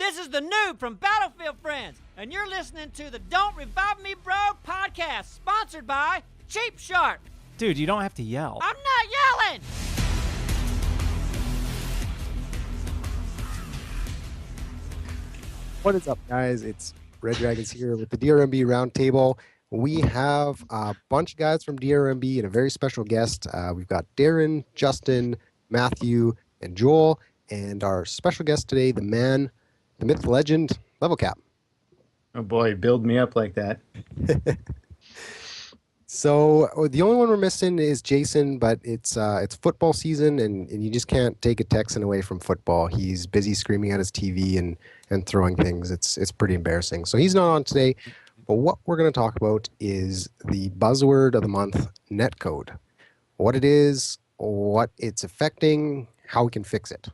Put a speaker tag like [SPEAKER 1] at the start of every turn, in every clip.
[SPEAKER 1] This is the Noob from Battlefield Friends, and you're listening to the Don't Revive Me Bro podcast, sponsored by Cheap Shark.
[SPEAKER 2] Dude, you don't have to yell.
[SPEAKER 1] I'm not yelling!
[SPEAKER 3] What is up, guys? It's Red Dragons here with the DRMB Roundtable. We have a bunch of guys from DRMB and a very special guest. We've got Darren, Justin, Matthew, and Joel, and our special guest today, the man, the myth, the legend, LevelCap.
[SPEAKER 4] Oh boy, build me up like that.
[SPEAKER 3] So the only one we're missing is Jason, but it's football season, and you just can't take a Texan away from football. He's busy screaming at his TV and throwing things. It's pretty embarrassing. So he's not on today. But what we're going to talk about is the buzzword of the month, Netcode. What it is, what it's affecting, how we can fix it.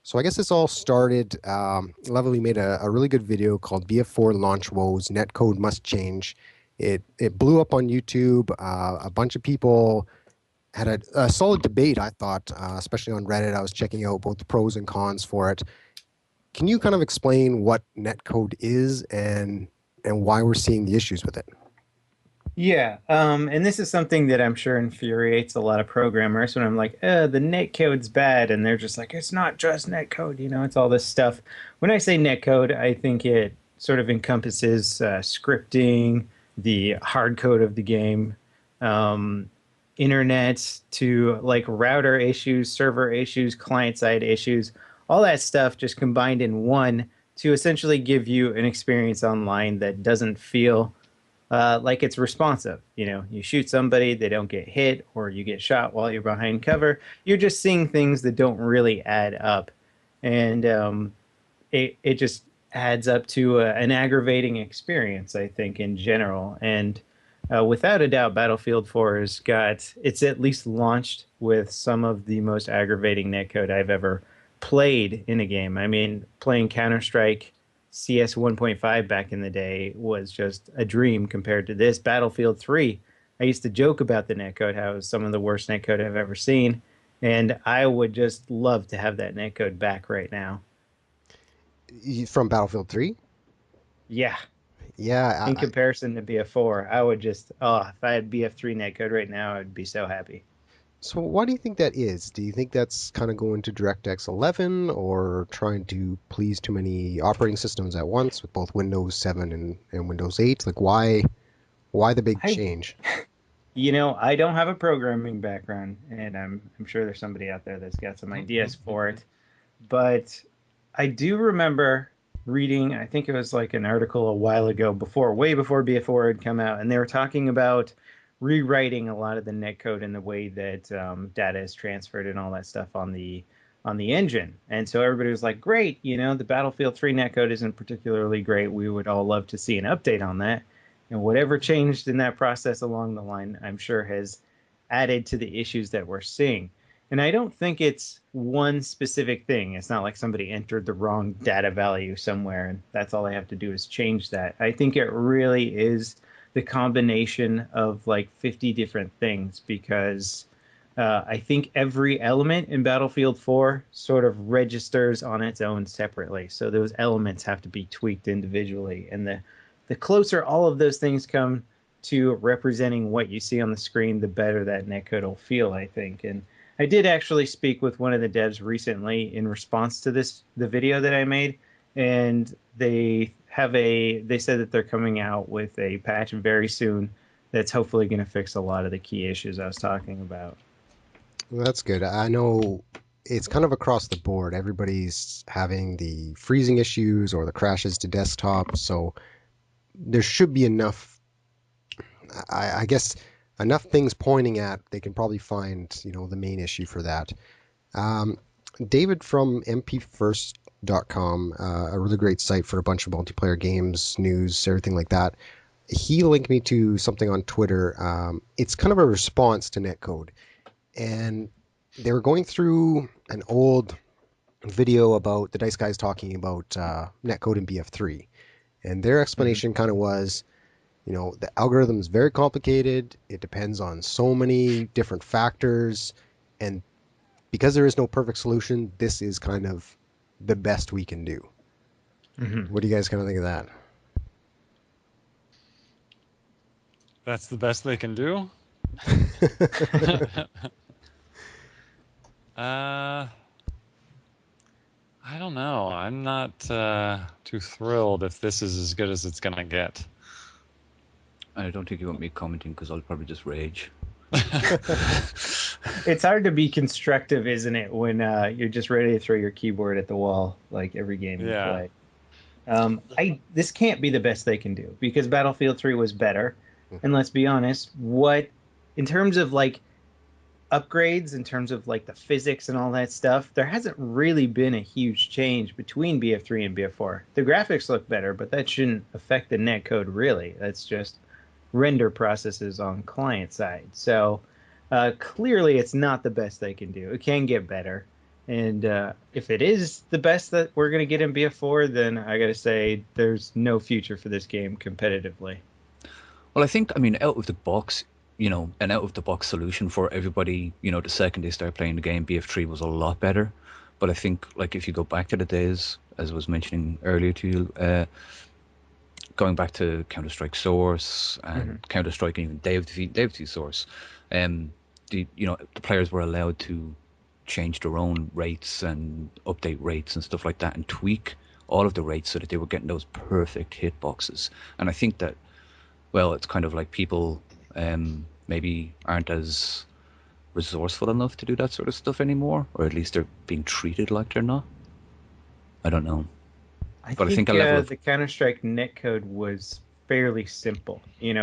[SPEAKER 3] So I guess this all started, Level made a really good video called BF4 Launch Woes, Netcode Must Change. It blew up on YouTube. A bunch of people had a solid debate, I thought, especially on Reddit. I was checking out both the pros and cons for it. Can you kind of explain what Netcode is and why we're seeing the issues with it?
[SPEAKER 4] Yeah, and this is something that I'm sure infuriates a lot of programmers when I'm like, the netcode's bad, and they're just like, it's not just netcode, it's all this stuff. When I say netcode, I think it sort of encompasses scripting, the hard code of the game, internet to like router issues, server issues, client-side issues, all that stuff just combined in one to essentially give you an experience online that doesn't feel like it's responsive. You shoot somebody, they don't get hit, or you get shot while you're behind cover. You're just seeing things that don't really add up. And it just adds up to an aggravating experience, I think, in general. And without a doubt, Battlefield 4 it's at least launched with some of the most aggravating netcode I've ever played in a game. I mean, playing Counter-Strike CS 1.5 back in the day was just a dream compared to this. Battlefield 3, I used to joke about the netcode, how it was some of the worst netcode I've ever seen, and I would just love to have that netcode back right now.
[SPEAKER 3] From Battlefield 3?
[SPEAKER 4] Yeah.
[SPEAKER 3] Yeah.
[SPEAKER 4] In comparison to BF4, I would just, if I had BF3 netcode right now, I'd be so happy.
[SPEAKER 3] So why do you think that is? Do you think that's kind of going to DirectX 11 or trying to please too many operating systems at once with both Windows 7 and Windows 8? Like, why the big change?
[SPEAKER 4] I don't have a programming background, and I'm sure there's somebody out there that's got some ideas for it. But I do remember reading, I think it was like an article a while ago, way before BF4 had come out, and they were talking about rewriting a lot of the netcode in the way that data is transferred and all that stuff on the engine. And so everybody was like, great, the Battlefield 3 netcode isn't particularly great. We would all love to see an update on that. And whatever changed in that process along the line, I'm sure has added to the issues that we're seeing. And I don't think it's one specific thing. It's not like somebody entered the wrong data value somewhere and that's all they have to do is change that. I think it really is the combination of like 50 different things, because I think every element in Battlefield 4 sort of registers on its own separately. So those elements have to be tweaked individually. And the closer all of those things come to representing what you see on the screen, the better that netcode will feel, I think. And I did actually speak with one of the devs recently in response to the video that I made, and they said that they're coming out with a patch very soon that's hopefully going to fix a lot of the key issues I was talking about.
[SPEAKER 3] Well, that's good. I know it's kind of across the board. Everybody's having the freezing issues or the crashes to desktop, so there should be enough, I guess, enough things pointing at they can probably find, the main issue for that. David from mpfirst.com, a really great site for a bunch of multiplayer games, news, everything like that. He linked me to something on Twitter. It's kind of a response to netcode. And they were going through an old video about the Dice guys talking about netcode in BF3. And their explanation kind of was, the algorithm is very complicated. It depends on so many different factors. And because there is no perfect solution, this is kind of the best we can do.
[SPEAKER 4] Mm-hmm.
[SPEAKER 3] What do you guys kind of think of that?
[SPEAKER 2] That's the best they can do. I don't know. I'm not too thrilled if this is as good as it's gonna get.
[SPEAKER 5] I don't think you want me commenting because I'll probably just rage.
[SPEAKER 4] It's hard to be constructive, isn't it, when you're just ready to throw your keyboard at the wall like every game you
[SPEAKER 2] Yeah.
[SPEAKER 4] play. This can't be the best they can do because Battlefield 3 was better. And let's be honest, in terms of like upgrades, in terms of like the physics and all that stuff, there hasn't really been a huge change between BF3 and BF4. The graphics look better, but that shouldn't affect the netcode really. That's just render processes on client side. So clearly it's not the best they can do. It can get better. And if it is the best that we're going to get in BF4, then I got to say there's no future for this game competitively.
[SPEAKER 5] Well, I mean, out of the box, an out of the box solution for everybody, the second they start playing the game, BF3 was a lot better. But I think, like, if you go back to the days, as I was mentioning earlier to you, going back to Counter-Strike Source and Counter-Strike and even Day of Defeat Source, the players were allowed to change their own rates and update rates and stuff like that and tweak all of the rates so that they were getting those perfect hitboxes. And I think that, well, it's kind of like people maybe aren't as resourceful enough to do that sort of stuff anymore, or at least they're being treated like they're not. I don't know.
[SPEAKER 4] I
[SPEAKER 5] But
[SPEAKER 4] think
[SPEAKER 5] a level of
[SPEAKER 4] the Counter-Strike netcode was fairly simple,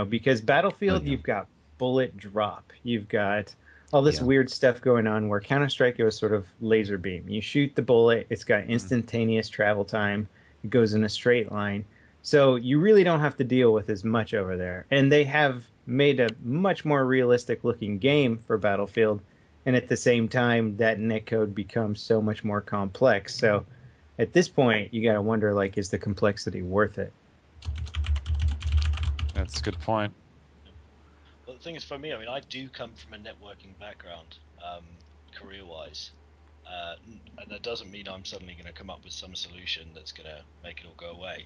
[SPEAKER 4] because Battlefield, you've got bullet drop. You've got all this weird stuff going on where Counter-Strike, it was sort of laser beam. You shoot the bullet, it's got instantaneous travel time. It goes in a straight line. So you really don't have to deal with as much over there. And they have made a much more realistic looking game for Battlefield. And at the same time, that netcode becomes so much more complex. So at this point, you got to wonder, like, is the complexity worth it?
[SPEAKER 2] That's a good point.
[SPEAKER 6] Well, the thing is, for me, I mean, I do come from a networking background, career-wise, and that doesn't mean I'm suddenly going to come up with some solution that's going to make it all go away.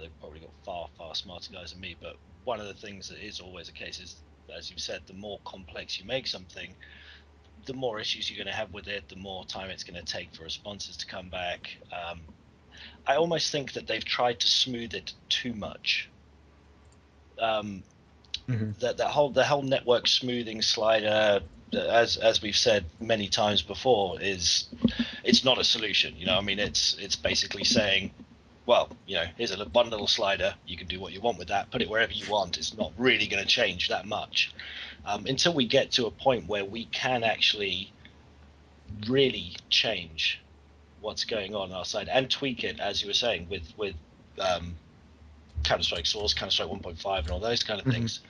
[SPEAKER 6] They've probably got far, far smarter guys than me, but one of the things that is always the case is, as you said, the more complex you make something, the more issues you're going to have with it, the more time it's going to take for responses to come back. I almost think that they've tried to smooth it too much. The whole network smoothing slider, as we've said many times before, it's not a solution. I mean, it's basically saying, well, here's one little slider. You can do what you want with that. Put it wherever you want. It's not really going to change that much until we get to a point where we can actually really change what's going on our side and tweak it, as you were saying, with Counter-Strike Source, Counter-Strike 1.5, and all those kind of things.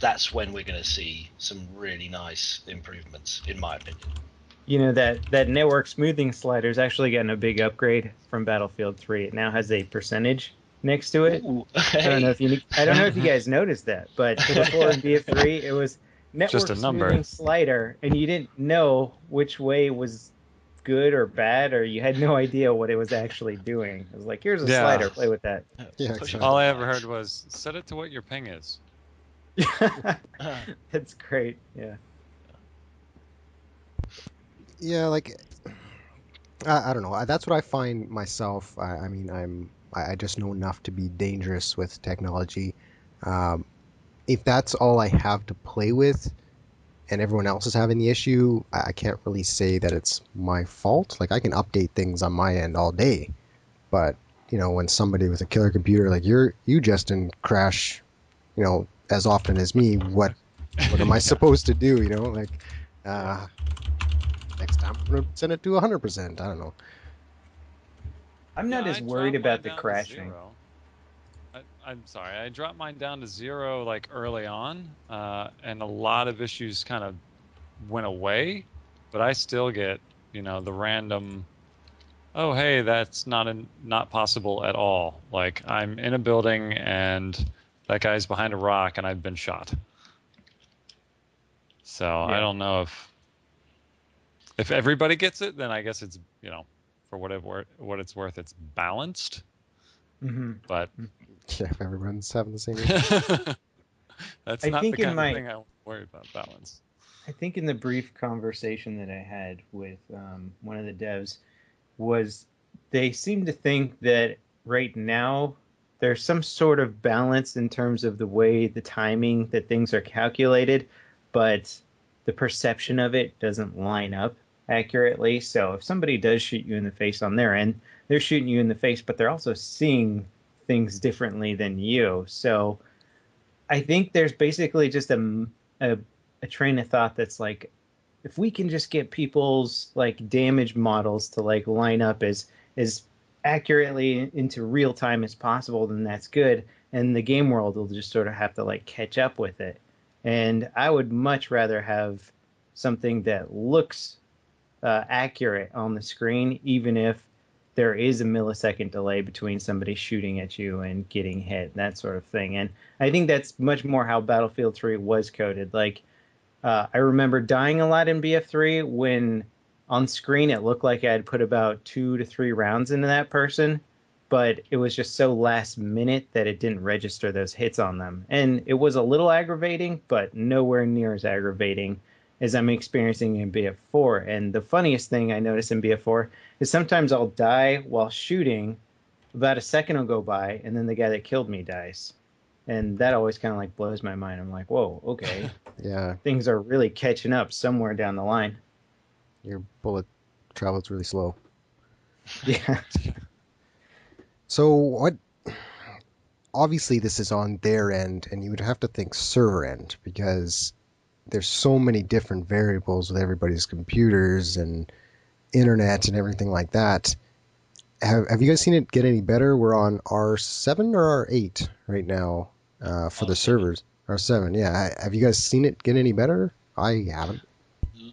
[SPEAKER 6] That's when we're going to see some really nice improvements, in my opinion.
[SPEAKER 4] That network smoothing slider is actually getting a big upgrade from Battlefield 3. It now has a percentage next to it.
[SPEAKER 6] Ooh,
[SPEAKER 4] hey. I don't know if you guys noticed that, but before in BF3, it was network
[SPEAKER 2] Just a number.
[SPEAKER 4] smoothing slider, and you didn't know which way was good or bad, or you had no idea what it was actually doing. It was like, here's a slider, play with that.
[SPEAKER 3] Yeah, exactly.
[SPEAKER 2] All I ever heard was, set it to what your ping is.
[SPEAKER 4] That's great. Yeah.
[SPEAKER 3] Yeah, like I don't know. That's what I find myself. I mean, I just know enough to be dangerous with technology. If that's all I have to play with, and everyone else is having the issue, I can't really say that it's my fault. Like, I can update things on my end all day, but when somebody with a killer computer like you, Justin, crash, as often as me, what am I supposed to do? Like, next time I'm gonna send it to 100%. I don't know.
[SPEAKER 4] I'm not as worried about the crashing.
[SPEAKER 2] I'm sorry, I dropped mine down to 0 like early on, and a lot of issues kind of went away, but I still get the random, oh hey, that's not possible at all. Like, I'm in a building and that guy's behind a rock and I've been shot. So yeah. I don't know if everybody gets it, then I guess it's for what it's worth, it's balanced.
[SPEAKER 4] Mm-hmm.
[SPEAKER 2] But
[SPEAKER 3] Yeah, if everyone's having the same issue.
[SPEAKER 2] that's
[SPEAKER 4] I
[SPEAKER 2] not
[SPEAKER 4] think
[SPEAKER 2] the
[SPEAKER 4] in
[SPEAKER 2] kind
[SPEAKER 4] my
[SPEAKER 2] of thing I worry about balance.
[SPEAKER 4] I think in the brief conversation that I had with one of the devs was they seem to think that right now there's some sort of balance in terms of the way the timing that things are calculated, but the perception of it doesn't line up accurately. So if somebody does shoot you in the face on their end, they're shooting you in the face, but they're also seeing things differently than you. So I think there's basically just a, a train of thought that's like, if we can just get people's like damage models to like line up as accurately into real time as possible, then that's good. And the game world will just sort of have to like catch up with it. And I would much rather have something that looks accurate on the screen, even if there is a millisecond delay between somebody shooting at you and getting hit, that sort of thing. And I think that's much more how Battlefield 3 was coded. Like, I remember dying a lot in BF3 when on screen it looked like I had put about 2 to 3 rounds into that person, but it was just so last minute that it didn't register those hits on them. And it was a little aggravating, but nowhere near as aggravating as I'm experiencing in BF4. And the funniest thing I notice in BF4 is sometimes I'll die while shooting, about a second will go by, and then the guy that killed me dies. And that always kind of like blows my mind. I'm like, whoa, okay.
[SPEAKER 3] Yeah,
[SPEAKER 4] Things are really catching up somewhere down the line.
[SPEAKER 3] your bullet travels really slow.
[SPEAKER 4] Yeah.
[SPEAKER 3] So what? Obviously, this is on their end, and you would have to think server end because there's so many different variables with everybody's computers and internet and everything like that. Have you guys seen it get any better? We're on R7 or R8 right now for the
[SPEAKER 6] R7.
[SPEAKER 3] servers. R7, yeah. Have you guys seen it get any better? I haven't.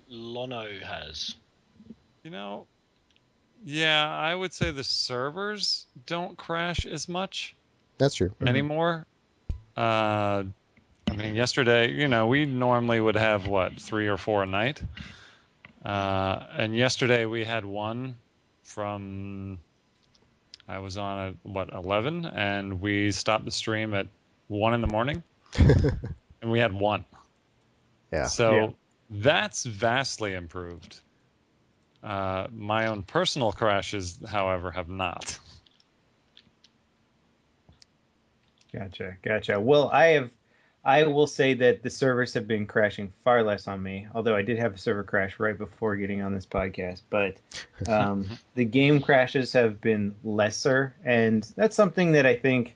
[SPEAKER 6] Lono has.
[SPEAKER 2] You know, yeah, I would say the servers don't crash as much
[SPEAKER 3] That's true.
[SPEAKER 2] anymore. I mean, yesterday, we normally would have what, 3 or 4 a night, and yesterday we had one from I was on at what 11, and we stopped the stream at 1 in the morning, and we had one.
[SPEAKER 3] Yeah.
[SPEAKER 2] So
[SPEAKER 4] Yeah.
[SPEAKER 2] that's vastly improved. My own personal crashes, however, have not.
[SPEAKER 4] Gotcha. Well, I will say that the servers have been crashing far less on me, although I did have a server crash right before getting on this podcast. But the game crashes have been lesser, and that's something that I think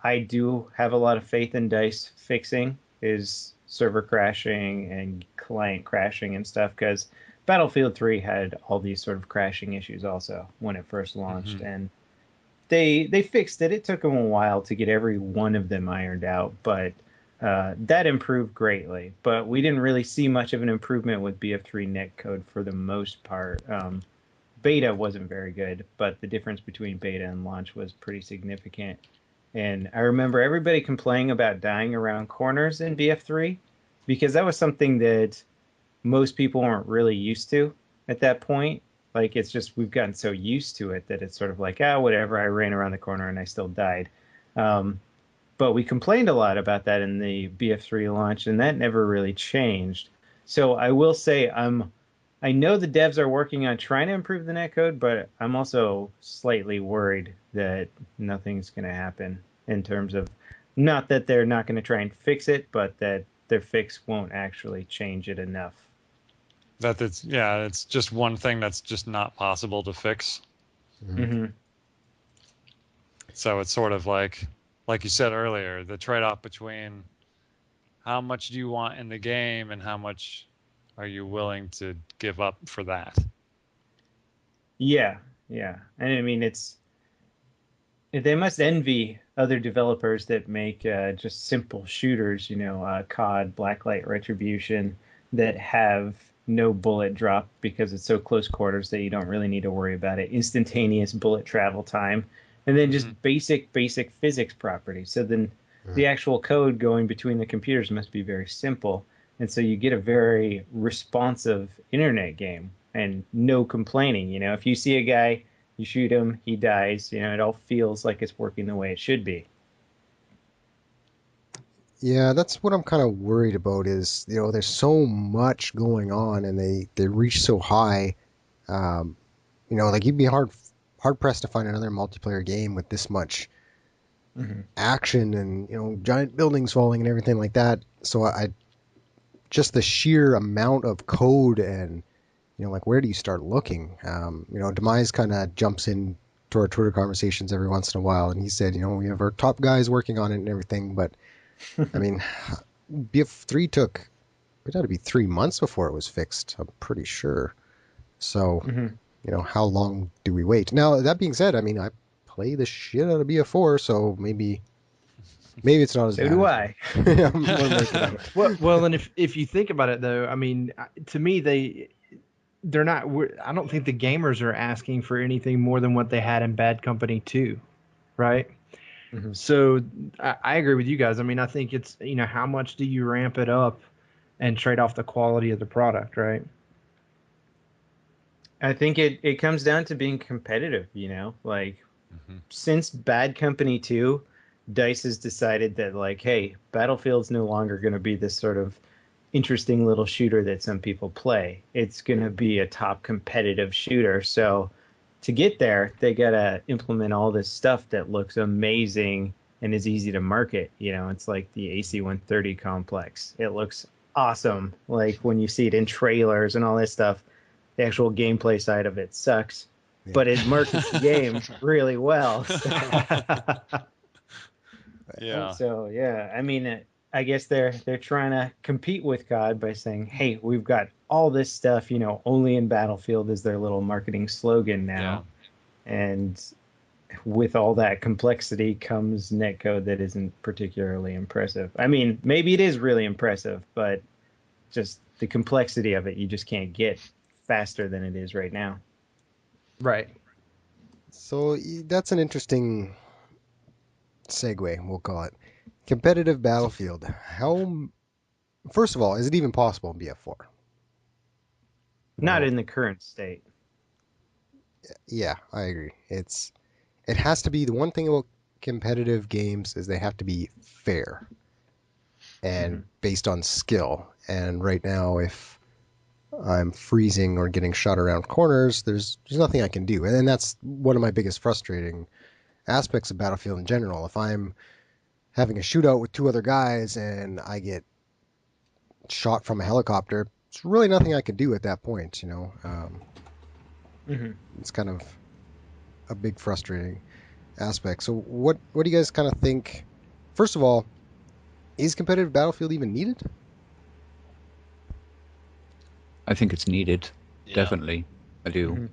[SPEAKER 4] I do have a lot of faith in DICE fixing, is server crashing and client crashing and stuff, because Battlefield 3 had all these sort of crashing issues also when it first launched, and they fixed it. It took them a while to get every one of them ironed out, but that improved greatly. But we didn't really see much of an improvement with BF3 netcode for the most part. Beta wasn't very good, but the difference between beta and launch was pretty significant. And I remember everybody complaining about dying around corners in BF3 because that was something that most people weren't really used to at that point. Like, it's just we've gotten so used to it that it's sort of like, whatever, I ran around the corner and I still died. But we complained a lot about that in the BF3 launch, and that never really changed. So I will say I know the devs are working on trying to improve the netcode, but I'm also slightly worried that nothing's going to happen in terms of, not that they're not going to try and fix it, but that their fix won't actually change it enough.
[SPEAKER 2] It's just one thing that's just not possible to fix.
[SPEAKER 4] Mm-hmm.
[SPEAKER 2] So it's sort of like you said earlier, the trade-off between how much do you want in the game and how much are you willing to give up for that?
[SPEAKER 4] Yeah. And I mean, they must envy other developers that make just simple shooters, COD, Blacklight Retribution, that have no bullet drop because it's so close quarters that you don't really need to worry about it. Instantaneous bullet travel time, and then just basic physics properties. So then the actual code going between the computers must be very simple. And so you get a very responsive internet game and no complaining. If you see a guy You shoot him, he dies. It all feels like it's working the way it should be.
[SPEAKER 3] Yeah, that's what I'm kind of worried about is, there's so much going on and they reach so high. Um, like you'd be hard pressed to find another multiplayer game with this much
[SPEAKER 4] Mm-hmm.
[SPEAKER 3] action and, giant buildings falling and everything like that. So I just the sheer amount of code and, like where do you start looking? Demise kind of jumps in to our Twitter conversations every once in a while, and he said, we have our top guys working on it and everything, but I mean, BF3 it had to be 3 months before it was fixed, I'm pretty sure. So,
[SPEAKER 4] Mm-hmm.
[SPEAKER 3] how long do we wait? Now, that being said, I mean, I play the shit out of BF4, so maybe it's not as
[SPEAKER 4] So
[SPEAKER 3] bad.
[SPEAKER 4] do I.
[SPEAKER 7] Well, and if you think about it, though, I mean, to me, they're not. I don't think the gamers are asking for anything more than what they had in Bad Company 2, right?
[SPEAKER 4] Mm-hmm.
[SPEAKER 7] So I agree with you guys. I mean, I think it's, how much do you ramp it up and trade off the quality of the product, right?
[SPEAKER 4] I think it comes down to being competitive, like since Bad Company 2, DICE has decided that, like, hey, Battlefield's no longer going to be this sort of interesting little shooter that some people play. It's going to be a top competitive shooter. So to get there, they got to implement all this stuff that looks amazing and is easy to market. It's like the AC-130 complex. It looks awesome. Like when you see it in trailers and all this stuff, the actual gameplay side of it sucks, but it markets the game really well.
[SPEAKER 2] Yeah.
[SPEAKER 4] So yeah, I mean, I guess they're trying to compete with COD by saying, "Hey, we've got all this stuff, only in Battlefield is their little marketing slogan now."
[SPEAKER 2] Yeah.
[SPEAKER 4] And with all that complexity comes netcode that isn't particularly impressive. I mean, maybe it is really impressive, but just the complexity of it, you just can't get faster than it is right now.
[SPEAKER 7] Right.
[SPEAKER 3] So that's an interesting segue, we'll call it. Competitive Battlefield. First of all, is it even possible in BF4?
[SPEAKER 4] Not
[SPEAKER 3] No.
[SPEAKER 4] in the current state.
[SPEAKER 3] Yeah, I agree. It has to be, the one thing about competitive games is they have to be fair and based on skill. And right now, if I'm freezing or getting shot around corners, there's nothing I can do. And that's one of my biggest frustrating aspects of Battlefield in general. If I'm having a shootout with two other guys and I get shot from a helicopter, there's really nothing I can do at that point, It's kind of a big frustrating aspect. So what do you guys kind of think? First of all, is competitive Battlefield even needed?
[SPEAKER 5] I think it's needed,
[SPEAKER 6] Yeah.
[SPEAKER 5] definitely. I do.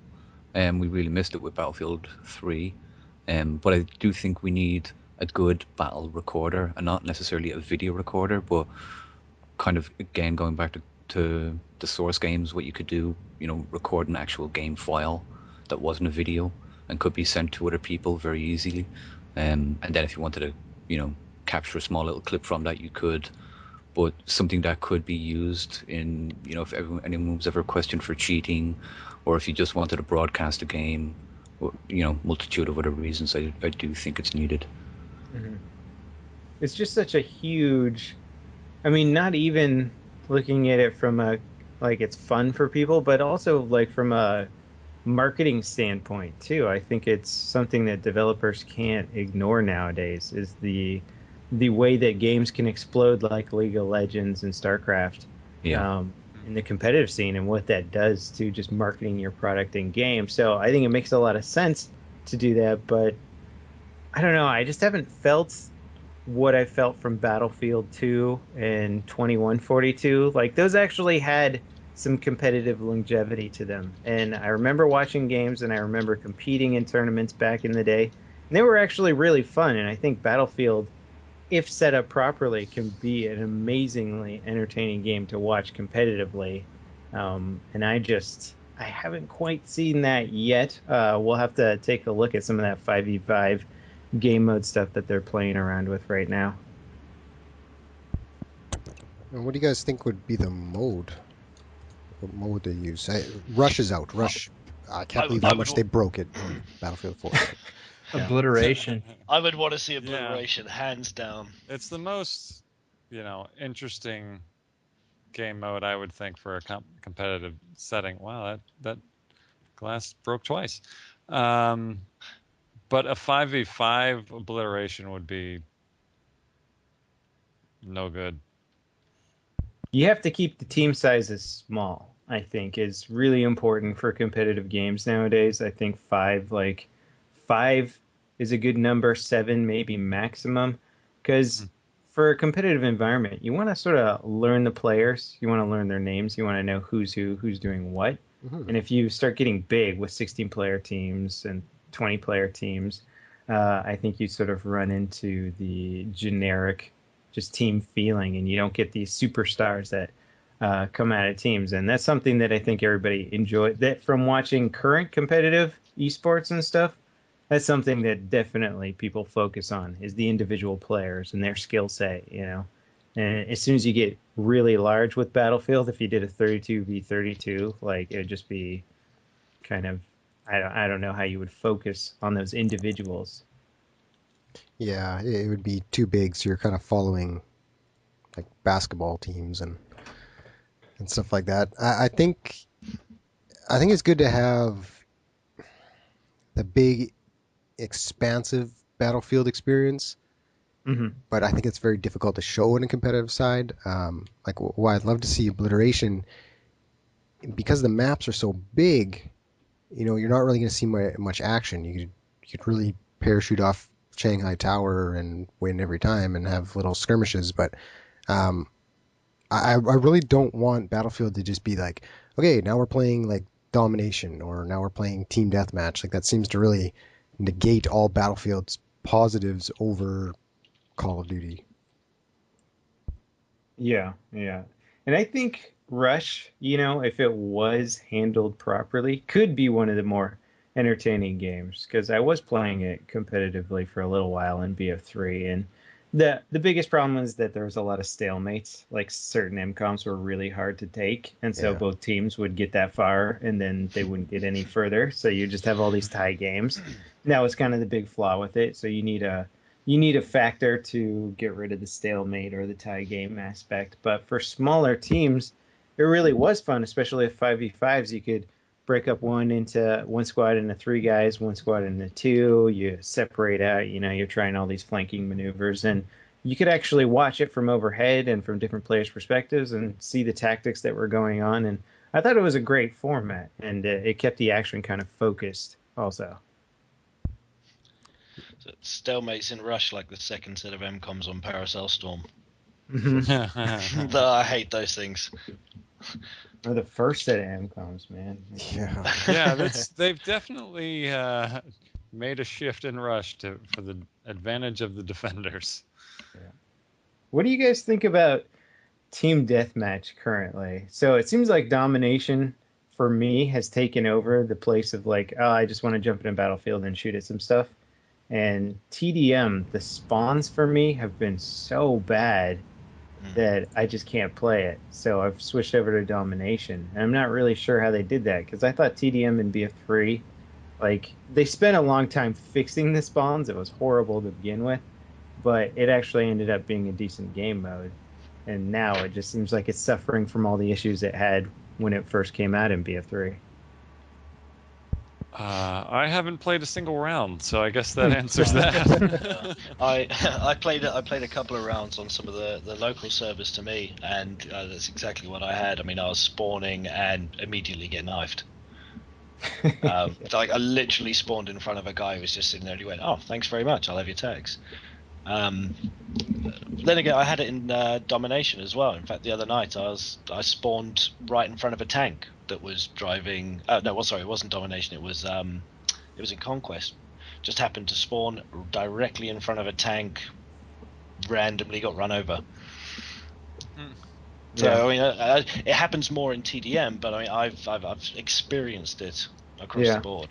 [SPEAKER 5] We really missed it with Battlefield 3. But I do think we need a good battle recorder, and not necessarily a video recorder, but kind of, again, going back to the source games, what you could do, record an actual game file that wasn't a video and could be sent to other people very easily. And then if you wanted to, capture a small little clip from that, you could. But something that could be used in, if anyone was ever questioned for cheating, or if you just wanted to broadcast a game, or, multitude of other reasons, I do think it's needed.
[SPEAKER 4] It's just such a huge, I mean, not even looking at it from like it's fun for people, but also like from a marketing standpoint too. I think it's something that developers can't ignore nowadays, is the way that games can explode like League of Legends and StarCraft in the competitive scene, and what that does to just marketing your product in game. So I think it makes a lot of sense to do that, but I don't know. I just haven't felt what I felt from Battlefield 2 and 2142. Like those actually had some competitive longevity to them. And I remember watching games and I remember competing in tournaments back in the day. And they were actually really fun. And I think Battlefield, if set up properly, can be an amazingly entertaining game to watch competitively. And I haven't quite seen that yet. We'll have to take a look at some of that 5v5 game mode stuff that they're playing around with right now.
[SPEAKER 3] And what do you guys think would be the mode? What mode would they use? Rush is out. Rush I can't
[SPEAKER 6] I-
[SPEAKER 3] believe
[SPEAKER 6] I
[SPEAKER 3] how
[SPEAKER 6] would
[SPEAKER 3] much
[SPEAKER 6] wa-
[SPEAKER 3] they broke it in Battlefield 4.
[SPEAKER 7] Obliteration.
[SPEAKER 6] I would want to see obliteration, hands down.
[SPEAKER 2] It's the most, interesting game mode I would think for a competitive setting. Wow, that glass broke twice. But a 5v5 obliteration would be no good.
[SPEAKER 4] You have to keep the team sizes small, I think, is really important for competitive games nowadays. I think five is a good number, seven maybe maximum. Because for a competitive environment, you want to sort of learn the players, you want to learn their names, you want to know who's who, who's doing what.
[SPEAKER 3] Mhm.
[SPEAKER 4] And if you start getting big with 16-player teams and 20-player teams, I think you sort of run into the generic just team feeling, and you don't get these superstars that come out of teams. And that's something that I think everybody enjoyed. That from watching current competitive esports and stuff, that's something that definitely people focus on is the individual players and their skill set. And as soon as you get really large with Battlefield, if you did a 32v32, like it would just be kind of I don't know how you would focus on those individuals.
[SPEAKER 3] Yeah, it would be too big, so you're kind of following like basketball teams and stuff like that. I think it's good to have the big, expansive Battlefield experience,
[SPEAKER 4] Hmm.
[SPEAKER 3] but I think it's very difficult to show in a competitive side. Like, why I'd love to see obliteration because the maps are so big. You're not really going to see much action. You could really parachute off Shanghai Tower and win every time and have little skirmishes, but um, I really don't want Battlefield to just be like, okay, now we're playing like domination or now we're playing team deathmatch. Like that seems to really negate all Battlefield's positives over Call of Duty.
[SPEAKER 4] Yeah, yeah. And I think Rush, if it was handled properly, could be one of the more entertaining games because I was playing it competitively for a little while in BF3, and the biggest problem was that there was a lot of stalemates. Like certain MCOMs were really hard to take, and so
[SPEAKER 3] Yeah.
[SPEAKER 4] both teams would get that far and then they wouldn't get any further. So you just have all these tie games. And that was kind of the big flaw with it. So you need a factor to get rid of the stalemate or the tie game aspect. But for smaller teams, it really was fun, especially if 5v5s. You could break up one squad into three guys, one squad into two. You separate out, you're trying all these flanking maneuvers. And you could actually watch it from overhead and from different players' perspectives and see the tactics that were going on. And I thought it was a great format, and it kept the action kind of focused also.
[SPEAKER 6] So stalemates in Rush like the second set of MCOMs on Paracel Storm.
[SPEAKER 4] Mhm.
[SPEAKER 6] Though I hate those things.
[SPEAKER 4] Or the first set of MCOMs, man.
[SPEAKER 3] Yeah.
[SPEAKER 2] Yeah, they've definitely made a shift in Rush for the advantage of the defenders.
[SPEAKER 4] What do you guys think about Team Deathmatch currently? So it seems like Domination for me has taken over the place of like, oh, I just want to jump in a battlefield and shoot at some stuff. And TDM, the spawns for me have been so bad that I just can't play it. So I've switched over to Domination. And I'm not really sure how they did that because I thought TDM and BF3, like, they spent a long time fixing the spawns. It was horrible to begin with, but it actually ended up being a decent game mode. And now it just seems like it's suffering from all the issues it had when it first came out in BF3.
[SPEAKER 2] I haven't played a single round, so I guess that answers that.
[SPEAKER 6] I played a couple of rounds on some of the local servers to me, and that's exactly what I had. I mean, I was spawning and immediately get knifed. So I literally spawned in front of a guy who was just sitting there, and he went, "Oh, thanks very much. I'll have your tags." Then again, I had it in Domination as well. In fact, the other night I spawned right in front of a tank that was driving. Sorry, it wasn't Domination. It was in Conquest. Just happened to spawn directly in front of a tank. Randomly got run over. So
[SPEAKER 4] Yeah.
[SPEAKER 6] I mean, it happens more in TDM, but I mean, I've experienced it across
[SPEAKER 4] Yeah.
[SPEAKER 6] the board.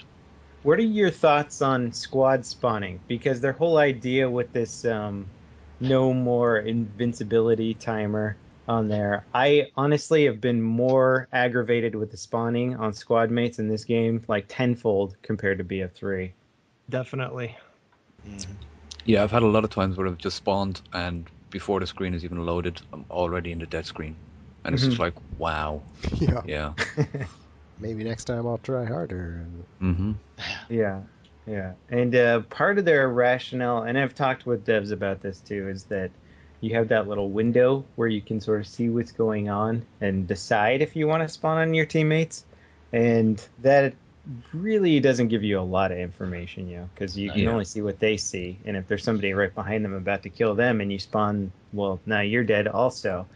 [SPEAKER 4] What are your thoughts on squad spawning? Because their whole idea with this no more invincibility timer on there. I honestly have been more aggravated with the spawning on squad mates in this game, like tenfold compared to BF3.
[SPEAKER 7] Definitely.
[SPEAKER 5] Yeah, I've had a lot of times where I've just spawned and before the screen is even loaded, I'm already in the death screen. And it's just like, wow.
[SPEAKER 3] Yeah.
[SPEAKER 5] Yeah.
[SPEAKER 3] Maybe next time I'll try harder.
[SPEAKER 5] Mm-hmm.
[SPEAKER 4] Yeah, yeah. And part of their rationale, and I've talked with devs about this too, is that you have that little window where you can sort of see what's going on and decide if you want to spawn on your teammates. And that really doesn't give you a lot of information, because you can
[SPEAKER 5] Yeah.
[SPEAKER 4] only see what they see. And if there's somebody right behind them about to kill them and you spawn, well, now you're dead also.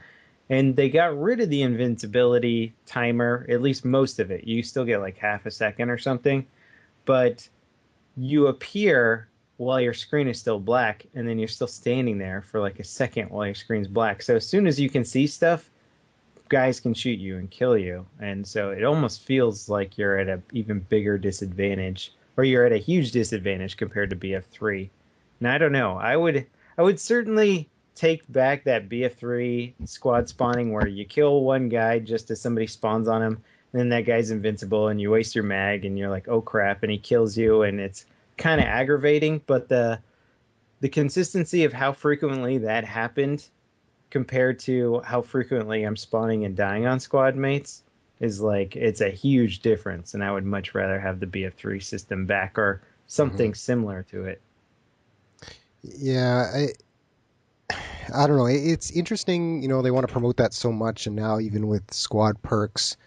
[SPEAKER 4] And they got rid of the invincibility timer, at least most of it. You still get like half a second or something, but you appear while your screen is still black, and then you're still standing there for like a second while your screen's black. So as soon as you can see stuff, guys can shoot you and kill you. And so it almost feels like you're at an even bigger disadvantage, or you're at a huge disadvantage compared to BF3. Now I don't know. I would certainly take back that BF3 squad spawning where you kill one guy just as somebody spawns on him, and then that guy's invincible and you waste your mag and you're like, oh crap, and he kills you, and it's kind of aggravating. But the consistency of how frequently that happened compared to how frequently I'm spawning and dying on squad mates is like, it's a huge difference, and I would much rather have the BF3 system back or something similar to it.
[SPEAKER 3] Yeah, I don't know. It's interesting, they want to promote that so much, and now even with squad perks,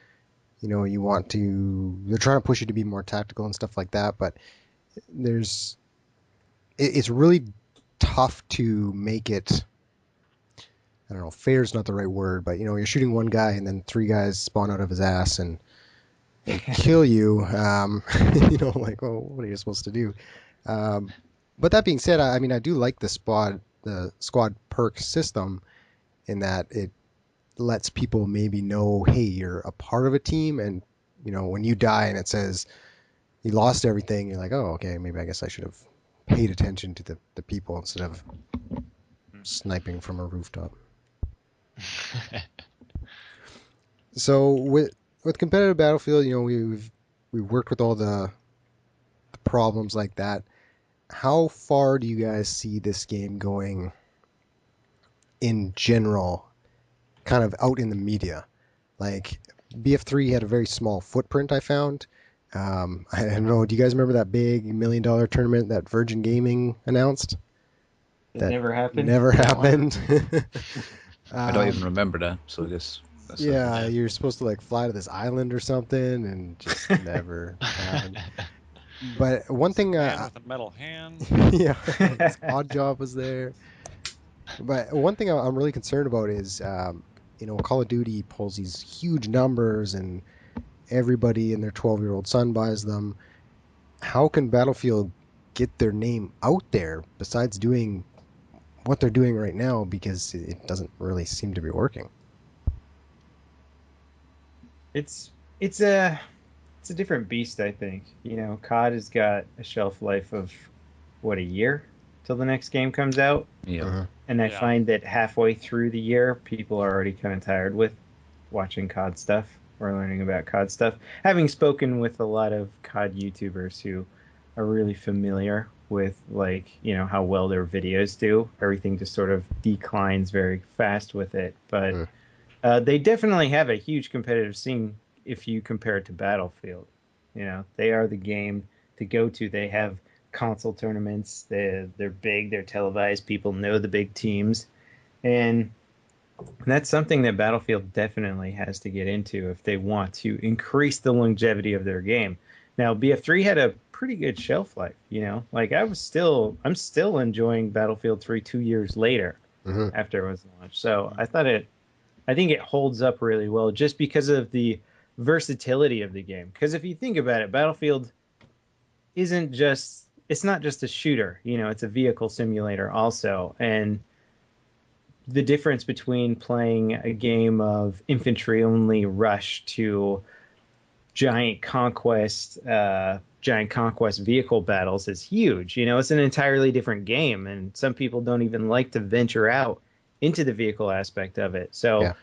[SPEAKER 3] they're trying to push you to be more tactical and stuff like that, but it's really tough to make it, I don't know, fair is not the right word, but you're shooting one guy and then three guys spawn out of his ass and kill you. Like, well, what are you supposed to do? But that being said, I mean, I do like the squad perk system in that it lets people maybe know, hey, you're a part of a team, and when you die and it says you lost everything, you're like, oh, okay, maybe I guess I should have paid attention to the people instead of sniping from a rooftop. So with competitive Battlefield, we've worked with all the problems like that. How far do you guys see this game going in general, kind of out in the media? Like BF3 had a very small footprint, I found. I don't know. Do you guys remember that big $1 million tournament that Virgin Gaming announced?
[SPEAKER 4] That never happened.
[SPEAKER 3] Never happened.
[SPEAKER 5] I don't even remember that, so I guess that's
[SPEAKER 3] yeah, you're supposed to like fly to this island or something, and just never happened. But one thing,
[SPEAKER 2] Man with a metal hand.
[SPEAKER 3] yeah, Odd Job was there. But one thing I'm really concerned about is, Call of Duty pulls these huge numbers, and everybody and their 12-year-old son buys them. How can Battlefield get their name out there besides doing what they're doing right now, because it doesn't really seem to be working?
[SPEAKER 4] It's a different beast, I think. COD has got a shelf life of what, a year till the next game comes out.
[SPEAKER 5] Yeah.
[SPEAKER 4] And I
[SPEAKER 2] Yeah.
[SPEAKER 4] find that halfway through the year, people are already kind of tired with watching COD stuff or learning about COD stuff. Having spoken with a lot of COD YouTubers who are really familiar with, like, how well their videos do, everything just sort of declines very fast with it. But they definitely have a huge competitive scene if you compare it to Battlefield. They are the game to go to. They have console tournaments. They're big. They're televised. People know the big teams, and that's something that Battlefield definitely has to get into if they want to increase the longevity of their game. Now, BF3 had a pretty good shelf life. Like I'm still enjoying Battlefield 3 2 years later after it was launched. So I think it holds up really well just because of the versatility of the game. Because if you think about it, Battlefield it's not just a shooter, it's a vehicle simulator also. And the difference between playing a game of infantry only rush to giant conquest vehicle battles is huge. It's an entirely different game, and some people don't even like to venture out into the vehicle aspect of it. So
[SPEAKER 3] Yeah.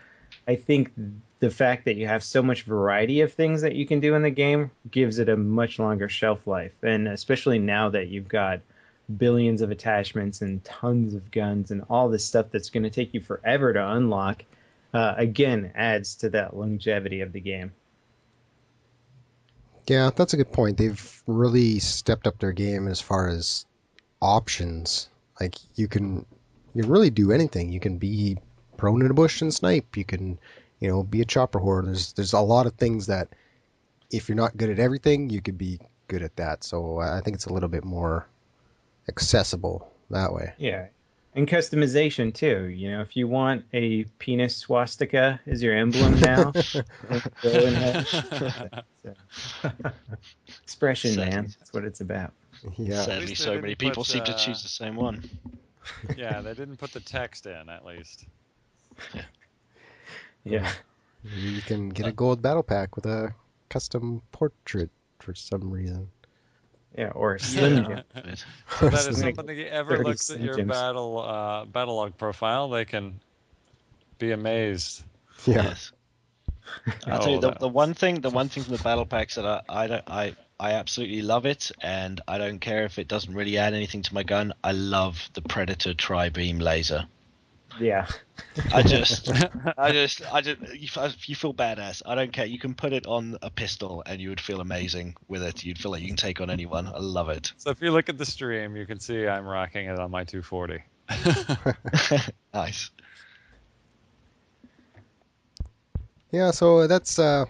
[SPEAKER 4] I think the fact that you have so much variety of things that you can do in the game gives it a much longer shelf life. And especially now that you've got billions of attachments and tons of guns and all this stuff that's going to take you forever to unlock, again, adds to that longevity of the game.
[SPEAKER 3] Yeah, that's a good point. They've really stepped up their game as far as options. Like you can really do anything. You can be prone in a bush and snipe. You can, be a chopper whore. There's a lot of things that if you're not good at everything, you could be good at that. So I think it's a little bit more accessible that way.
[SPEAKER 4] Yeah. And customization too. If you want a penis swastika as your emblem now, go ahead. So, expression,
[SPEAKER 6] Sadly.
[SPEAKER 4] man. That's what it's about.
[SPEAKER 3] Yeah.
[SPEAKER 6] Sadly,
[SPEAKER 2] least they
[SPEAKER 6] so
[SPEAKER 2] didn't
[SPEAKER 6] many people
[SPEAKER 2] put,
[SPEAKER 6] seem to choose the same one.
[SPEAKER 2] Yeah, they didn't put the text in, at least.
[SPEAKER 4] Yeah.
[SPEAKER 3] You can get a gold battle pack with a custom portrait for some reason.
[SPEAKER 4] Yeah, or a slim
[SPEAKER 2] Yeah.
[SPEAKER 4] jim.
[SPEAKER 2] So that if
[SPEAKER 4] Slim-
[SPEAKER 2] somebody ever
[SPEAKER 4] 30
[SPEAKER 2] looks at your
[SPEAKER 4] Slim Jims.
[SPEAKER 2] battle log profile, they can be amazed.
[SPEAKER 3] Yeah.
[SPEAKER 6] Yes. I'll tell you
[SPEAKER 2] that-
[SPEAKER 6] the one thing from the battle packs that I absolutely love it, and I don't care if it doesn't really add anything to my gun. I love the Predator tri-beam laser.
[SPEAKER 4] Yeah.
[SPEAKER 6] I just, you feel badass. I don't care. You can put it on a pistol, and you would feel amazing with it. You'd feel like you can take on anyone. I love it.
[SPEAKER 2] So if you look at the stream, you can see I'm rocking it on my 240.
[SPEAKER 6] Nice.
[SPEAKER 3] Yeah, so that's a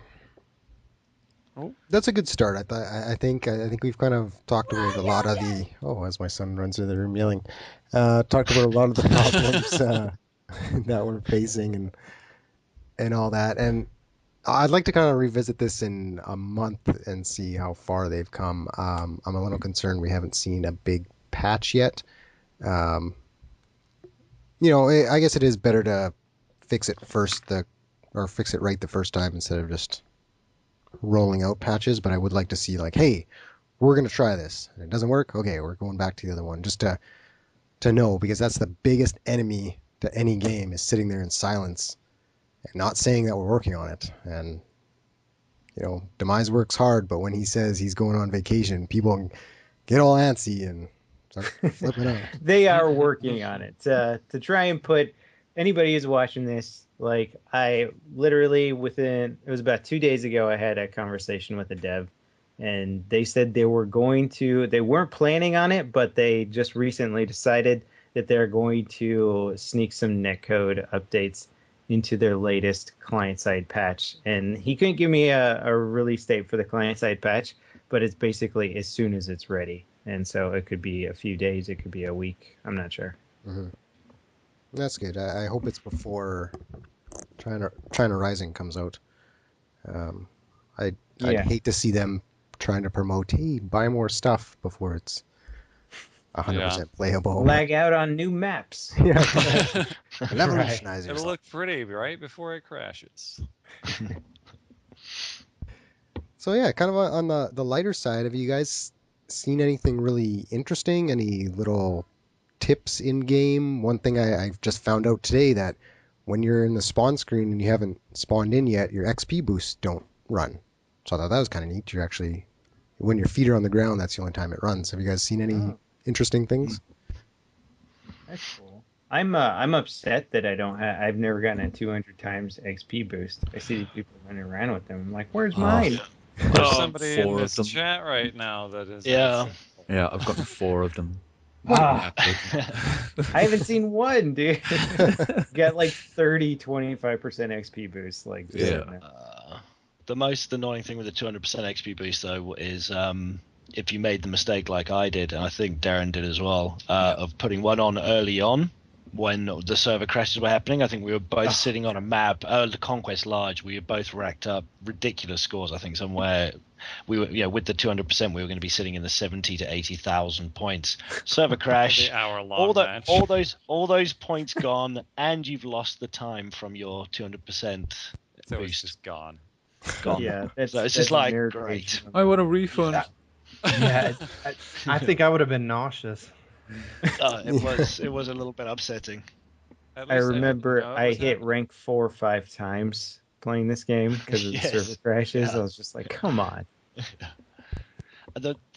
[SPEAKER 3] good start. I think we've kind of talked about a lot of the as my son runs into the room yelling, talked about a lot of the problems that we're facing and all that. And I'd like to kind of revisit this in a month and see how far they've come. I'm a little concerned we haven't seen a big patch yet. I guess it is better to fix it fix it right the first time instead of just rolling out patches. But I would like to see like, hey, we're going to try this. And it doesn't work. Okay, we're going back to the other one just to know, because that's the biggest enemy to any game is sitting there in silence and not saying that we're working on it. And, Demise works hard, but when he says he's going on vacation, people get all antsy and start flipping out.
[SPEAKER 4] They are working on it to try and put anybody who's watching this. Like, I literally it was about 2 days ago, I had a conversation with a dev, and they said they weren't planning on it, but they just recently decided that they're going to sneak some netcode updates into their latest client-side patch. And he couldn't give me a release date for the client-side patch, but it's basically as soon as it's ready. And so it could be a few days, it could be a week. I'm not sure.
[SPEAKER 3] Mm-hmm. That's good. I hope it's before China Rising comes out. I'd hate to see them trying to promote, hey, buy more stuff before it's 100% playable.
[SPEAKER 4] Lag out on new maps.
[SPEAKER 3] Yeah.
[SPEAKER 2] Right.
[SPEAKER 3] Revolutionize
[SPEAKER 2] It'll
[SPEAKER 3] yourself.
[SPEAKER 2] look pretty right before it crashes.
[SPEAKER 3] So yeah, kind of on the lighter side, have you guys seen anything really interesting? Any little tips in game? One thing I've just found out today, that when you're in the spawn screen and you haven't spawned in yet, your XP boosts don't run. So I thought that was kind of neat. You're actually, when your feet are on the ground, that's the only time it runs. Have you guys seen any interesting things?
[SPEAKER 4] That's cool. I'm upset that I've never gotten a 200 times XP boost. I see these people running around with them. I'm like, where's mine?
[SPEAKER 2] There's somebody in
[SPEAKER 5] 4 of
[SPEAKER 2] this
[SPEAKER 5] them.
[SPEAKER 2] chat right now that is.
[SPEAKER 6] Yeah.
[SPEAKER 5] Yeah, I've gotten 4 of them.
[SPEAKER 4] Ah, I haven't seen one, dude. Got like 25% XP boost. Like,
[SPEAKER 5] Yeah.
[SPEAKER 6] The most annoying thing with the 200% XP boost, though, is if you made the mistake like I did, and I think Darren did as well, of putting one on early on when the server crashes were happening. I think we were both sitting on a map, the Conquest Large. We were both racked up ridiculous scores. I think somewhere we were, with the 200%, we were going to be sitting in the 70 to 80,000 points. Server crash.
[SPEAKER 2] The hour-long match.
[SPEAKER 6] All those points gone, and you've lost the time from your 200%
[SPEAKER 2] So it's
[SPEAKER 6] boost.
[SPEAKER 2] just gone.
[SPEAKER 6] Gone.
[SPEAKER 4] Yeah, that's,
[SPEAKER 6] So it's
[SPEAKER 4] that's
[SPEAKER 6] just like,
[SPEAKER 4] an
[SPEAKER 6] great.
[SPEAKER 4] irritation.
[SPEAKER 5] I want a refund.
[SPEAKER 7] Yeah, I think I would have been nauseous.
[SPEAKER 6] It was a little bit upsetting.
[SPEAKER 4] I remember
[SPEAKER 2] know it
[SPEAKER 4] I
[SPEAKER 2] was
[SPEAKER 4] hit
[SPEAKER 2] happening.
[SPEAKER 4] rank 4 or 5 times playing this game because of the
[SPEAKER 6] Yes.
[SPEAKER 4] server crashes.
[SPEAKER 6] Yeah.
[SPEAKER 4] I was just like, come on.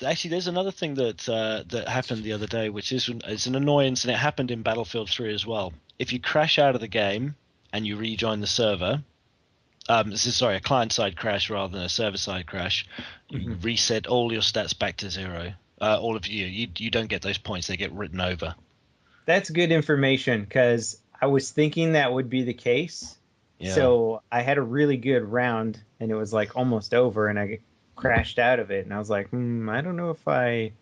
[SPEAKER 6] Actually, there's another thing that happened the other day, which is an annoyance, and it happened in Battlefield 3 as well. If you crash out of the game and you rejoin the server, this is a client-side crash rather than a server-side crash, you reset all your stats back to 0. All of you don't get those points; they get written over.
[SPEAKER 4] That's good information because I was thinking that would be the case.
[SPEAKER 6] Yeah.
[SPEAKER 4] So I had a really good round and it was like almost over and I crashed out of it. And I was like, I don't know if I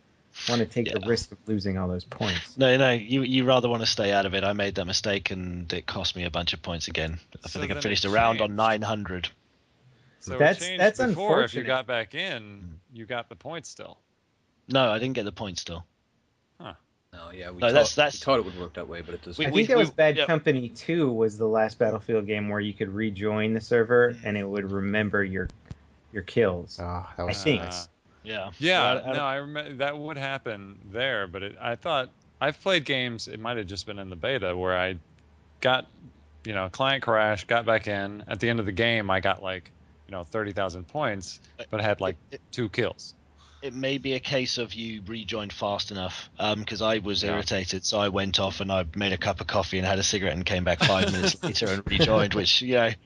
[SPEAKER 4] want to take the risk of losing all those points.
[SPEAKER 6] No, you rather want to stay out of it. I made that mistake and it cost me a bunch of points again. I
[SPEAKER 2] So
[SPEAKER 6] think I
[SPEAKER 2] then
[SPEAKER 6] finished
[SPEAKER 2] it
[SPEAKER 6] a round on
[SPEAKER 2] changed.
[SPEAKER 6] 900.
[SPEAKER 2] So
[SPEAKER 4] That's-
[SPEAKER 2] it changed
[SPEAKER 4] that's
[SPEAKER 2] before. If you
[SPEAKER 4] unfortunate.
[SPEAKER 2] got back in, you got the points still.
[SPEAKER 6] No, I didn't get the points still.
[SPEAKER 5] No, yeah, we
[SPEAKER 6] No,
[SPEAKER 5] thought,
[SPEAKER 6] that's-
[SPEAKER 5] we thought it would work that way, but it doesn't.
[SPEAKER 4] I
[SPEAKER 6] We-
[SPEAKER 4] think that was Bad
[SPEAKER 6] yeah.
[SPEAKER 4] Company 2 was the last Battlefield game where you could rejoin the server and it would remember your kills.
[SPEAKER 3] Oh, that
[SPEAKER 4] I
[SPEAKER 3] was
[SPEAKER 4] think.
[SPEAKER 3] nice.
[SPEAKER 6] Yeah.
[SPEAKER 2] Yeah,
[SPEAKER 6] Well,
[SPEAKER 2] no, I remember that would happen there, but I thought I've played games. It might have just been in the beta where I got, client crash, got back in. At the end of the game, I got 30,000 points, but had 2 kills.
[SPEAKER 6] It may be a case of you rejoined fast enough, because I was
[SPEAKER 2] Yeah.
[SPEAKER 6] irritated, so I went off and I made a cup of coffee and had a cigarette and came back 5 minutes later and rejoined, which, I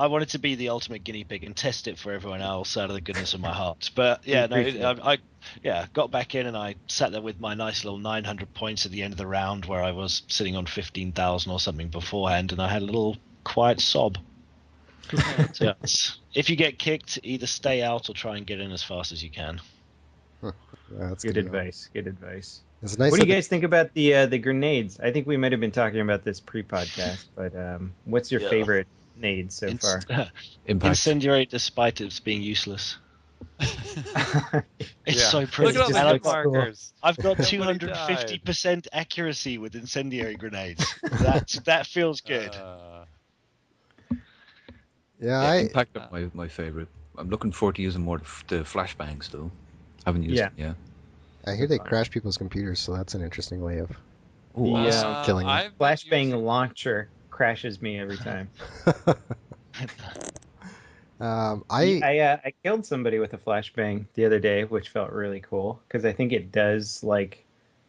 [SPEAKER 6] wanted to be the ultimate guinea pig and test it for everyone else out of the goodness of my heart. But yeah, no,
[SPEAKER 4] Appreciate
[SPEAKER 6] I got back in and I sat there with my nice little 900 points at the end of the round where I was sitting on 15,000 or something beforehand, and I had a little quiet sob. So, if you get kicked, either stay out or try and get in as fast as you can.
[SPEAKER 3] That's
[SPEAKER 4] Good
[SPEAKER 3] to know.
[SPEAKER 4] advice. Good advice.
[SPEAKER 3] It's nice.
[SPEAKER 4] What do you
[SPEAKER 3] that
[SPEAKER 4] guys think about the grenades? I think we might have been talking about this pre-podcast, but what's your
[SPEAKER 6] Yeah.
[SPEAKER 4] favorite nade so far?
[SPEAKER 5] Impact.
[SPEAKER 6] Incendiary, despite it being useless. It's
[SPEAKER 2] Yeah.
[SPEAKER 6] so pretty.
[SPEAKER 2] Look at all
[SPEAKER 4] Just
[SPEAKER 2] the
[SPEAKER 6] And
[SPEAKER 2] hit
[SPEAKER 6] I've got,
[SPEAKER 2] markers.
[SPEAKER 6] I've got
[SPEAKER 2] Nobody
[SPEAKER 6] 250% accuracy with incendiary grenades. That feels good.
[SPEAKER 3] yeah,
[SPEAKER 5] Impact are my favorite. I'm looking forward to using more the flashbangs though. Haven't used
[SPEAKER 4] Yeah.
[SPEAKER 5] it yet.
[SPEAKER 3] I hear they crash people's computers, so that's an interesting way of.
[SPEAKER 5] Oh,
[SPEAKER 4] Yeah.
[SPEAKER 5] awesome.
[SPEAKER 3] Killing them.
[SPEAKER 2] I've been
[SPEAKER 4] Flashbang
[SPEAKER 2] using-
[SPEAKER 4] launcher crashes me every time.
[SPEAKER 3] I
[SPEAKER 4] I killed somebody with a flashbang the other day, which felt really cool because I think it does like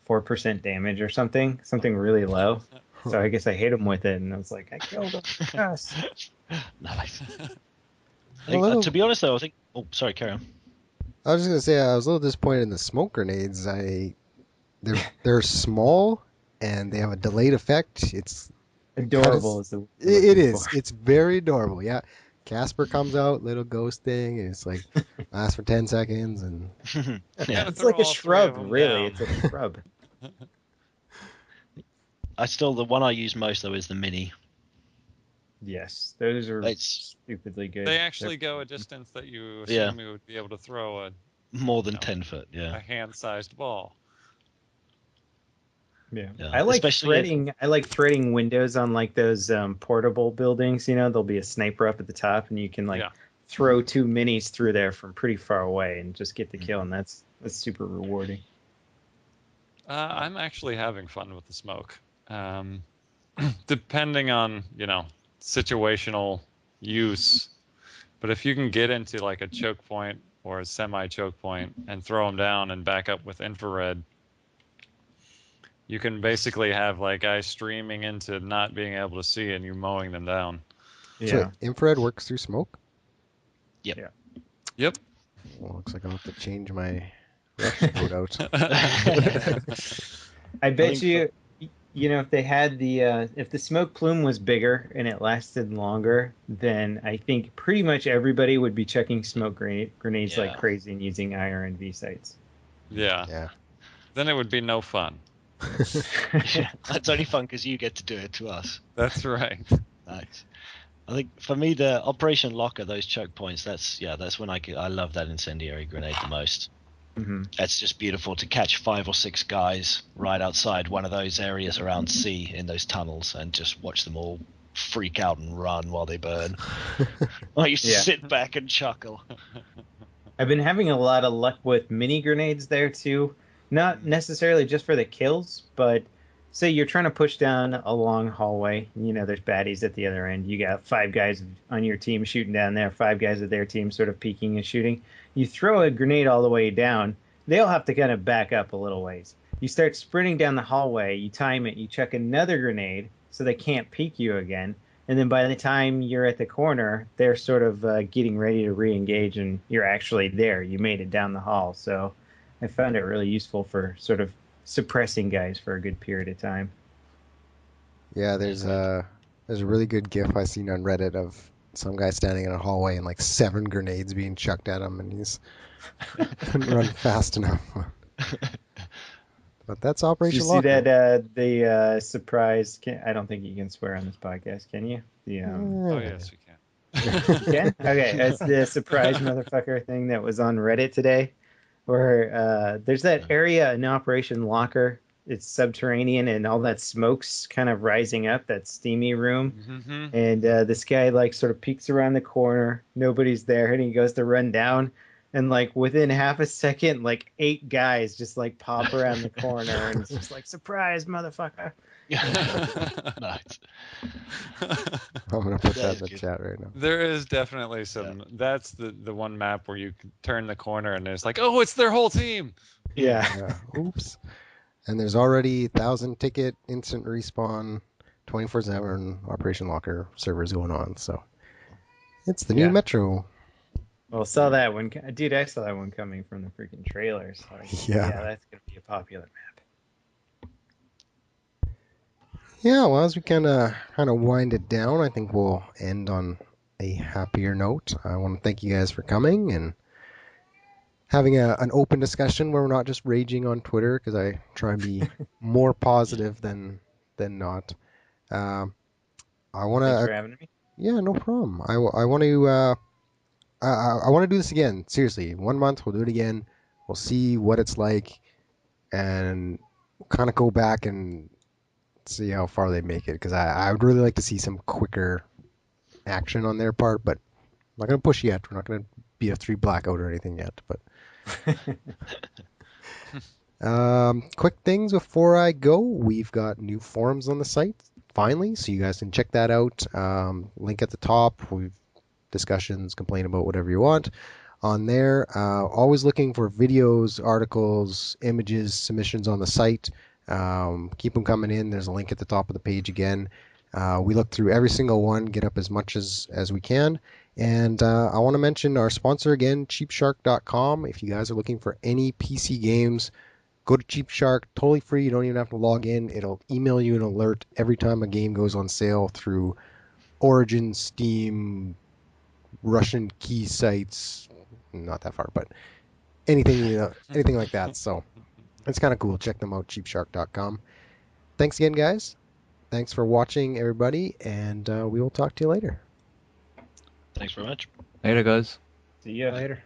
[SPEAKER 4] 4% damage or something really low. So I guess I hit him with it, and I was like, I killed him. Yes.
[SPEAKER 6] Nice.
[SPEAKER 3] little-
[SPEAKER 6] To be honest, though, I think. Oh, sorry, carry on.
[SPEAKER 3] I was just gonna say I was a little disappointed in the smoke grenades. They're small and they have a delayed effect. It's
[SPEAKER 4] Adorable is the word I'm
[SPEAKER 3] it
[SPEAKER 4] looking
[SPEAKER 3] is.
[SPEAKER 4] for.
[SPEAKER 3] It's very adorable. Yeah, Casper comes out, little ghost thing, and it's like lasts for 10 seconds, and
[SPEAKER 6] Yeah.
[SPEAKER 4] It's like a
[SPEAKER 2] Throw all three of
[SPEAKER 4] shrub,
[SPEAKER 2] them
[SPEAKER 4] really.
[SPEAKER 2] down.
[SPEAKER 4] It's a shrub.
[SPEAKER 6] The one I use most though is the mini.
[SPEAKER 4] Yes, those are
[SPEAKER 6] It's
[SPEAKER 4] stupidly good.
[SPEAKER 2] They actually go a distance that you
[SPEAKER 6] Yeah.
[SPEAKER 2] assume you would be able to throw
[SPEAKER 6] more than
[SPEAKER 2] No.
[SPEAKER 6] 10 foot.
[SPEAKER 2] a
[SPEAKER 6] Yeah.
[SPEAKER 2] hand-sized ball.
[SPEAKER 4] Yeah.
[SPEAKER 6] Yeah,
[SPEAKER 4] I like
[SPEAKER 6] especially
[SPEAKER 4] threading. I like threading windows on like those portable buildings. There'll be a sniper up at the top, and you can
[SPEAKER 2] Yeah.
[SPEAKER 4] throw 2 minis through there from pretty far away and just get the kill, and that's super rewarding.
[SPEAKER 2] I'm actually having fun with the smoke. Depending on, situational use. But if you can get into like a choke point or a semi-choke point and throw them down and back up with infrared, you can basically have guys streaming into not being able to see and you mowing them down.
[SPEAKER 4] Yeah.
[SPEAKER 3] so infrared works through smoke.
[SPEAKER 2] Yep.
[SPEAKER 3] Well, looks like I'll have to change my rush mode out.
[SPEAKER 4] I bet
[SPEAKER 6] think
[SPEAKER 4] you, if they had if the smoke plume was bigger and it lasted longer, then I think pretty much everybody would be checking smoke grenades like
[SPEAKER 6] Yeah.
[SPEAKER 4] crazy and using IRNV sites.
[SPEAKER 2] Yeah.
[SPEAKER 3] Yeah.
[SPEAKER 2] Then it would be no fun.
[SPEAKER 6] That's only fun because you get to do it to us.
[SPEAKER 2] That's right.
[SPEAKER 6] Nice. I think for me, the Operation Locker, those choke points, that's when I love that incendiary grenade the most.
[SPEAKER 4] Hmm.
[SPEAKER 6] It's just beautiful to catch 5 or 6 guys right outside one of those areas around C in those tunnels and just watch them all freak out and run while they burn. Or you
[SPEAKER 4] Yeah.
[SPEAKER 6] sit back and chuckle.
[SPEAKER 4] I've been having a lot of luck with mini grenades there too. Not necessarily just for the kills, but say you're trying to push down a long hallway. You know, there's baddies at the other end. You got 5 guys on your team shooting down there, 5 guys at their team sort of peeking and shooting. You throw a grenade all the way down, they'll have to kind of back up a little ways. You start sprinting down the hallway, you time it, you chuck another grenade so they can't peek you again. And then by the time you're at the corner, they're sort of getting ready to re-engage, and you're actually there. You made it down the hall. So I found it really useful for sort of suppressing guys for a good period of time.
[SPEAKER 3] Yeah, there's a really good GIF I seen on Reddit of some guy standing in a hallway and like 7 grenades being chucked at him, and he's couldn't run fast enough. But that's
[SPEAKER 4] Did you
[SPEAKER 3] Operation
[SPEAKER 4] see
[SPEAKER 3] Locker.
[SPEAKER 4] that the surprise? I don't think you can swear on this podcast, can you?
[SPEAKER 2] Oh yes, we can.
[SPEAKER 4] You can? Okay, it's the surprise motherfucker thing that was on Reddit today, where there's that area in Operation Locker. It's subterranean, and all that smoke's kind of rising up, that steamy room.
[SPEAKER 2] Mm-hmm.
[SPEAKER 4] And this guy like sort of peeks around the corner. Nobody's there, and he goes to run down. And like within half a second, like 8 guys just like pop around the corner, and it's just like, surprise, motherfucker.
[SPEAKER 6] Nice.
[SPEAKER 3] I'm gonna put
[SPEAKER 6] That
[SPEAKER 3] that
[SPEAKER 6] is
[SPEAKER 3] in the
[SPEAKER 6] good.
[SPEAKER 3] chat right now.
[SPEAKER 2] There is definitely some. That's the one map where you can turn the corner and it's like, oh, it's their whole team.
[SPEAKER 4] Yeah.
[SPEAKER 3] Yeah. Oops. And there's already 1,000 ticket instant respawn 24/7 Operation Locker servers going on. So it's the new
[SPEAKER 4] Yeah.
[SPEAKER 3] Metro.
[SPEAKER 4] Well, saw that one, dude. I saw that one coming from the freaking trailers. Like,
[SPEAKER 3] Yeah.
[SPEAKER 4] that's gonna be a popular map.
[SPEAKER 3] Yeah, well, as we kind of wind it down, I think we'll end on a happier note. I want to thank you guys for coming and having an open discussion where we're not just raging on Twitter, because I try and be more positive than not. I want
[SPEAKER 4] Thanks for
[SPEAKER 3] to.
[SPEAKER 4] having me.
[SPEAKER 3] Yeah, no problem. I want to. I want to do this again. Seriously, 1 month we'll do it again. We'll see what it's like, and we'll kind of go back and see how far they make it. Because I would really like to see some quicker action on their part, but I'm not gonna push yet. We're not gonna BF3 blackout or anything yet. But quick things before I go. We've got new forums on the site finally, so you guys can check that out. Link at the top. We've discussions, complain about whatever you want on there. Always looking for videos, articles, images, submissions on the site. Keep them coming in. There's a link at the top of the page again. We look through every single one, get up as much as we can. And I want to mention our sponsor again, cheapshark.com. If you guys are looking for any PC games, go to Cheap Shark, totally free. You don't even have to log in. It'll email you an alert every time a game goes on sale through Origin, Steam, Russian key sites. Not that far, but anything anything like that. So it's kind of cool. Check them out, cheapshark.com. Thanks again, guys. Thanks for watching, everybody, and we will talk to you later.
[SPEAKER 6] Thanks very much.
[SPEAKER 5] Later, guys.
[SPEAKER 4] See ya.
[SPEAKER 7] Later.